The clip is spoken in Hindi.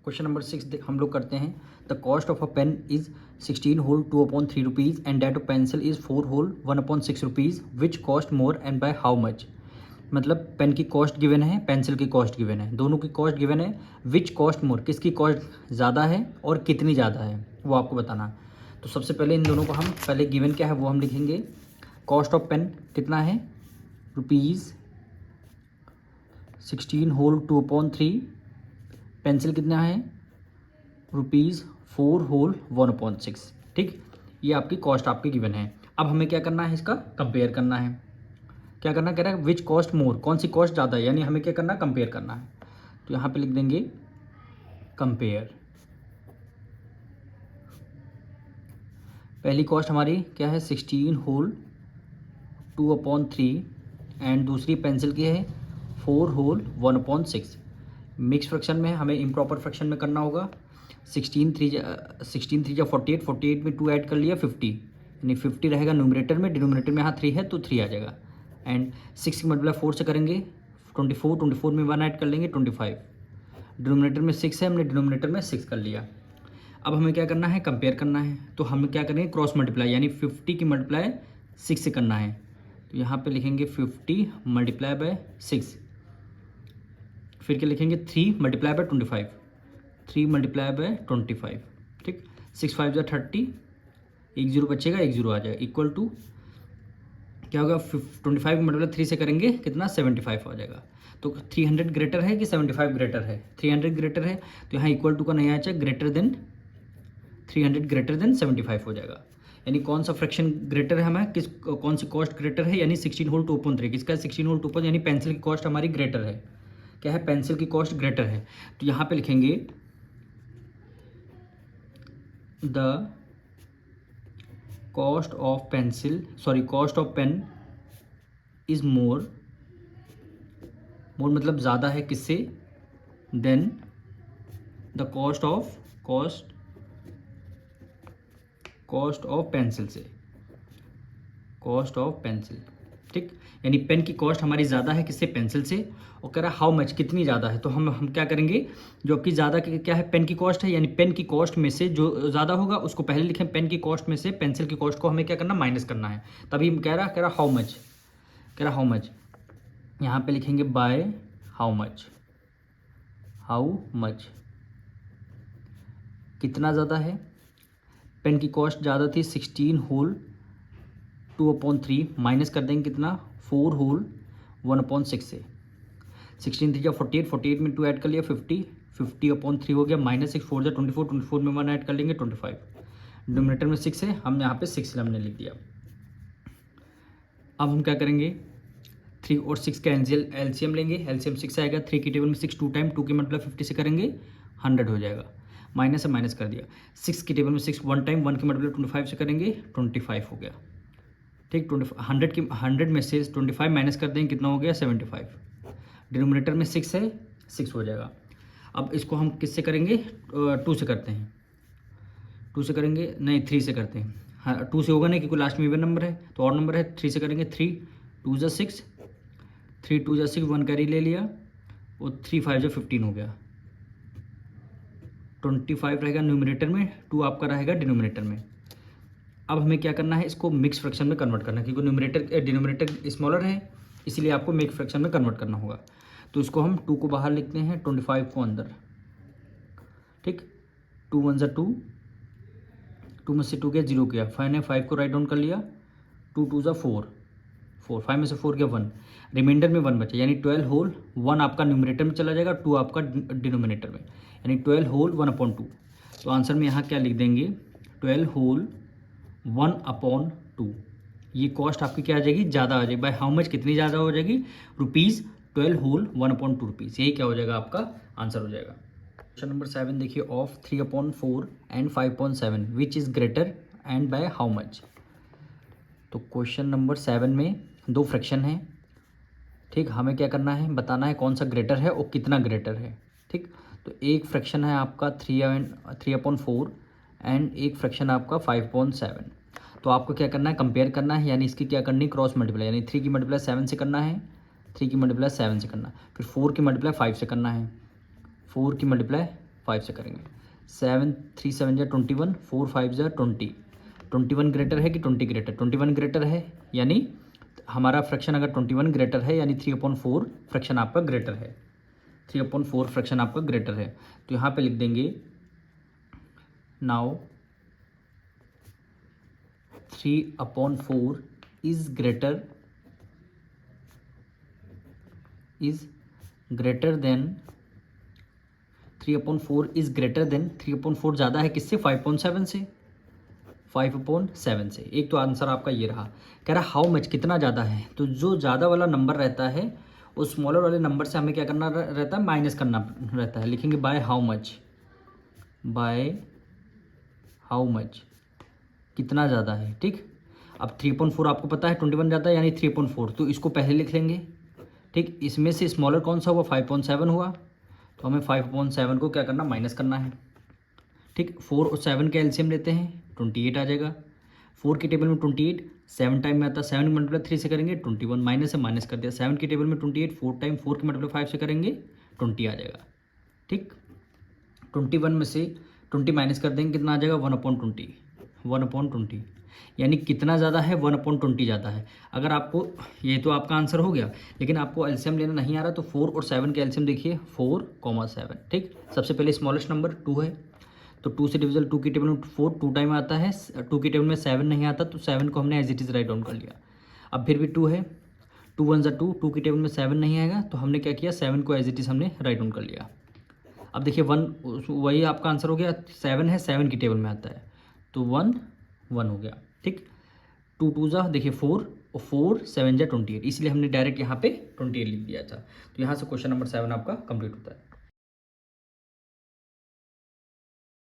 क्वेश्चन नंबर 6 हम लोग करते हैं। The cost of a pen is 16 whole 2/3 rupees and that of pencil is 4 whole 1/6 rupees, which cost more and by how much. मतलब पेन की कॉस्ट गिवन है, पेंसिल की कॉस्ट गिवन है, दोनों की कॉस्ट गिवन है। विच कॉस्ट मोर, किसकी कॉस्ट ज़्यादा है और कितनी ज़्यादा है वो आपको बताना है। तो सबसे पहले इन दोनों को हम पहले गिवन क्या है वो हम लिखेंगे। कॉस्ट ऑफ पेन कितना है, रुपीज़ 16 होल 2/3, पेंसिल कितना है, रुपीज़ 4 होल 1/6। ठीक, ये आपकी कॉस्ट आपकी गिवन है। अब हमें क्या करना है, इसका कंपेयर करना है। क्या करना कह रहा है, विच कॉस्ट मोर, कौन सी कॉस्ट ज़्यादा है, यानी हमें क्या करना है, कंपेयर करना है। तो यहाँ पे लिख देंगे कंपेयर। पहली कॉस्ट हमारी क्या है, 16 होल 2/3 एंड दूसरी पेंसिल की है 4 होल 1/6। मिक्स फ्रैक्शन में हमें इम्प्रॉपर फ्रैक्शन में करना होगा। 16 3 जा 48, 48 में 2 ऐड कर लिया 50, यानी 50 रहेगा न्यूमरेटर में, डिनोमिनेटर में यहाँ 3 है तो 3 आ जाएगा। एंड 6 की मल्टीप्लाई 4 से करेंगे 24, 24 में 1 ऐड कर लेंगे 25, डिनोमिनेटर में 6 है, हमने डिनोमिनेटर में 6 कर लिया। अब हमें क्या करना है, कंपेयर करना है। तो हम क्या करेंगे, क्रॉस मल्टीप्लाई, यानी 50 की मल्टीप्लाई 6 से करना है। तो यहाँ पे लिखेंगे 50 मल्टीप्लाई बाय 6, फिर क्या लिखेंगे 3 मल्टीप्लाई बाय 25, 3 मल्टीप्लाई बाय 25। ठीक, 6 5 जा 30, एक जीरो बचेगा, एक जीरो आ जाएगा, इक्वल टू क्या होगा, 25 मल्टीप्लाई 3 से करेंगे कितना, 75 हो जाएगा। तो 300 ग्रेटर है कि 75 ग्रेटर है, 300 ग्रेटर है, तो यहाँ इक्वल टू का नहीं आया, चाहिए ग्रेटर देन 300 ग्रेटर देन 75 हो जाएगा। यानी कौन सा फ्रैक्शन ग्रेटर है हमें, किस कौन सी कॉस्ट ग्रेटर है, यानी 16 होल 2/3, किसका 16 होल 2/3, यानी पेंसिल की कॉस्ट हमारी ग्रेटर है। क्या है, पेंसिल की कॉस्ट ग्रेटर है। तो यहाँ पे लिखेंगे the cost of pencil, sorry cost of pen is more, more मतलब ज़्यादा है किससे, then the cost of pencil से, कॉस्ट ऑफ पेंसिल। ठीक, यानी पेन की कॉस्ट हमारी ज़्यादा है किससे, पेंसिल से। और कह रहा है हाउ मच, कितनी ज़्यादा है। तो हम क्या करेंगे, जो आपकी ज़्यादा क्या है, पेन की कॉस्ट है, यानी पेन की कॉस्ट में से जो ज़्यादा होगा उसको पहले लिखें, पेन की कॉस्ट में से पेंसिल की कॉस्ट को हमें क्या करना, माइनस करना है। तभी कह रहा हाउ मच, कह रहा हाउ मच, यहाँ पे लिखेंगे बाय हाउ मच, कितना ज़्यादा है। पेन की कॉस्ट ज़्यादा थी 16 होल 2/3, माइनस कर देंगे कितना, 4 होल 1/6 से। 16 3 जा 48, 48 में 2 ऐड कर लिया 50, 50/3 हो गया, -6 4 जा 24, 24 में 1 ऐड कर लेंगे 25, डिनोमिनेटर में 6 है, हम यहाँ पे 6 हमने लिख दिया। अब हम क्या करेंगे, 3 और 6 का एलसीएम लेंगे, एलसीएम 6 आएगा, 3 की टेबल में 6 2 टाइम, 2 की मतलब 50 से करेंगे 100 हो जाएगा, माइनस से माइनस कर दिया। 6 की टेबल में 6 1 टाइम, 1 की मतलब 25 से करेंगे 25 हो गया। ठीक, 100 में से 25 माइनस कर देंगे, कितना हो गया, 75, डिनोमिनेटर में 6 है, 6 हो जाएगा। अब इसको हम किससे करेंगे, 2 से करते हैं, 2 से करेंगे नहीं 3 से करते हैं। हाँ 2 से होगा नहीं क्योंकि लास्ट में इवन नंबर है तो और नंबर है, 3 से करेंगे, 3 2 जा 6, 3 2 जा 6, 1 कैरी ले लिया और 3 5 जा 15 हो गया, 25 रहेगा न्यूमरेटर में, 2 आपका रहेगा डिनोमिनेटर में। अब हमें क्या करना है, इसको मिक्स फ्रैक्शन में कन्वर्ट करना है, क्योंकि डिनोमिनेटर स्मॉलर है इसीलिए आपको मिक्स फ्रैक्शन में कन्वर्ट करना होगा। तो इसको हम 2 को बाहर लिखते हैं, 25 को अंदर। ठीक, 2 1 जा 2, 2 में से 2 गया 0 किया, 5 ने 5 को राइट डाउन कर लिया, 2 2 जा 4, 5 में से 4 गया 1, रिमाइंडर में 1 बचा, यानी 12 होल 1 आपका न्यूमरेटर में चला जाएगा, 2 आपका डिनोमिनेटर में, यानी 12 होल 1/2। तो आंसर में यहाँ क्या लिख देंगे, 12 होल 1/2। ये कॉस्ट आपकी क्या आ जाएगी, ज़्यादा आ जाएगी। बाय हाउ मच, कितनी ज़्यादा हो जाएगी, रुपीज़ 12 होल 1/2 रुपीज़। यही क्या हो जाएगा, आपका आंसर हो जाएगा। क्वेश्चन नंबर 7 देखिए, of 3/4 and 5/7 which is greater and by how much. तो क्वेश्चन नंबर 7 में 2 फ्रैक्शन है। ठीक, हमें क्या करना है, बताना है कौन सा ग्रेटर है और कितना ग्रेटर है। ठीक, तो एक फ्रैक्शन है आपका 3/4 एंड एक फ्रैक्शन आपका 5/7। तो आपको क्या करना है, कंपेयर करना है, यानी इसकी क्या करनी है, क्रॉस मल्टीप्लाई, यानी 3 की मल्टीप्लाई 7 से करना है, 3 की मल्टीप्लाई 7 से करना, फिर 4 की मल्टीप्लाई 5 से करना है, 4 की मल्टीप्लाई 5 से करेंगे। 7 3 7 जा 21, 4 5 जा 20। 21 ग्रेटर है कि 20 ग्रेटर? 21 ग्रेटर है, यानी हमारा फ्रैक्शन अगर 21 ग्रेटर है यानी 3/4 फ्रैक्शन आपका ग्रेटर है। 3/4 फ्रैक्शन आपका ग्रेटर है, तो यहाँ पे लिख देंगे now 3/4 is greater than 3/4 is greater than 3/4 ज़्यादा है किससे? 5/7 से। 5/7 से। एक तो आंसर आपका ये रहा। कह रहा हाउ मच, कितना ज़्यादा है, तो जो ज़्यादा वाला नंबर रहता है उस स्मॉलर वाले नंबर से हमें क्या करना रहता है? माइनस करना रहता है। लिखेंगे बाय हाउ मच, कितना ज़्यादा है। ठीक, अब 3/4 आपको पता है 21 ज़्यादा है यानी 3/4, तो इसको पहले लिख लेंगे। ठीक, इसमें से स्मॉलर कौन सा हुआ? 5/7 हुआ, तो हमें 5/7 को क्या करना? माइनस करना है। ठीक, 4 और 7 का एलसीएम लेते हैं, 28 आ जाएगा। 4 की टेबल में 28 7 टाइम में आता है, 7 मल्टीप्लाई 3 से करेंगे 21, माइनस से माइनस कर दिया। 7 की टेबल में 28 4 टाइम 4 की मल्टीप्लाई 5 से करेंगे 20 आ जाएगा। ठीक, 21 में से 20 माइनस कर देंगे, कितना आ जाएगा? 1/20, यानी कितना ज़्यादा है? 1/20 ज़्यादा है। अगर आपको, ये तो आपका आंसर हो गया, लेकिन आपको एलसीएम लेना नहीं आ रहा तो 4 और 7 के एलसीएम देखिए, 4, 7। ठीक, सबसे पहले स्मॉलेस्ट नंबर 2 है, तो 2 से डिविजल 2 की टेबल में 4 2 टाइम आता है, 2 की टेबल में 7 नहीं आता, तो 7 को हमने as it is write down कर लिया। अब फिर भी 2 है, 2 1 जा 2, 2 की टेबल में 7 नहीं आएगा, तो हमने क्या किया? 7 को एज इट इज़ हमने राइट डाउन कर लिया। अब देखिए 1, वही आपका आंसर हो गया। 7 है, 7 की टेबल में आता है, तो 1 1 हो गया। ठीक, 2 2 जा देखिए 4 और 4 7 जा 28, इसलिए हमने डायरेक्ट यहाँ पे 28 लिख दिया था। तो यहाँ से क्वेश्चन नंबर 7 आपका कंप्लीट होता है।